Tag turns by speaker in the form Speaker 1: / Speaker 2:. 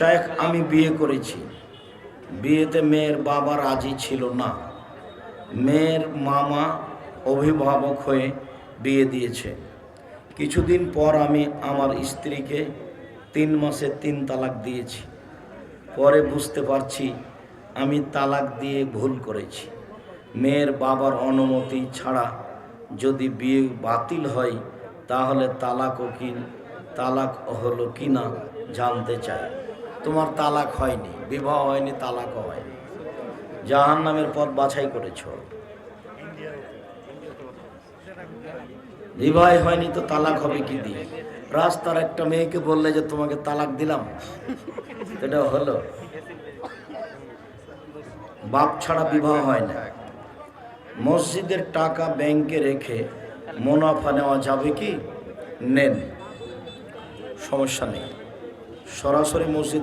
Speaker 1: শেখ আমি বিয়ে করেছি, বিয়েতে মেয়ের বাবা রাজি ছিল না। মেয়ের মামা অভিভাবক হয়ে বিয়ে দিয়েছে। কিছুদিন পর আমি আমার স্ত্রীকে 3 মাসে 3 তালাক দিয়েছি। পরে বুঝতে পারছি আমি তালাক দিয়ে ভুল করেছি। মেয়ের বাবার অনুমতি ছাড়া যদি বিয়ে বাতিল হয় তাহলে তালাক হলো কি না জানতে চাই। তোমার তালাক হয়নি, বিবাহ হয়নি, তালাকও হয়নি, জাহান্নামের পথ বাছাই করেছ। বিবাহ হয়নি তো তালাক হবে কি দিয়ে? রাস্তার একটা মেয়েকে বললে যে তোমাকে তালাক দিলাম, এটা হলো? বাপ ছাড়া বিবাহ হয় না। মসজিদের টাকা ব্যাংকে রেখে মুনাফা নেওয়া যাবে কি? নেন, সমস্যা নেই। সরাসরি মসজিদ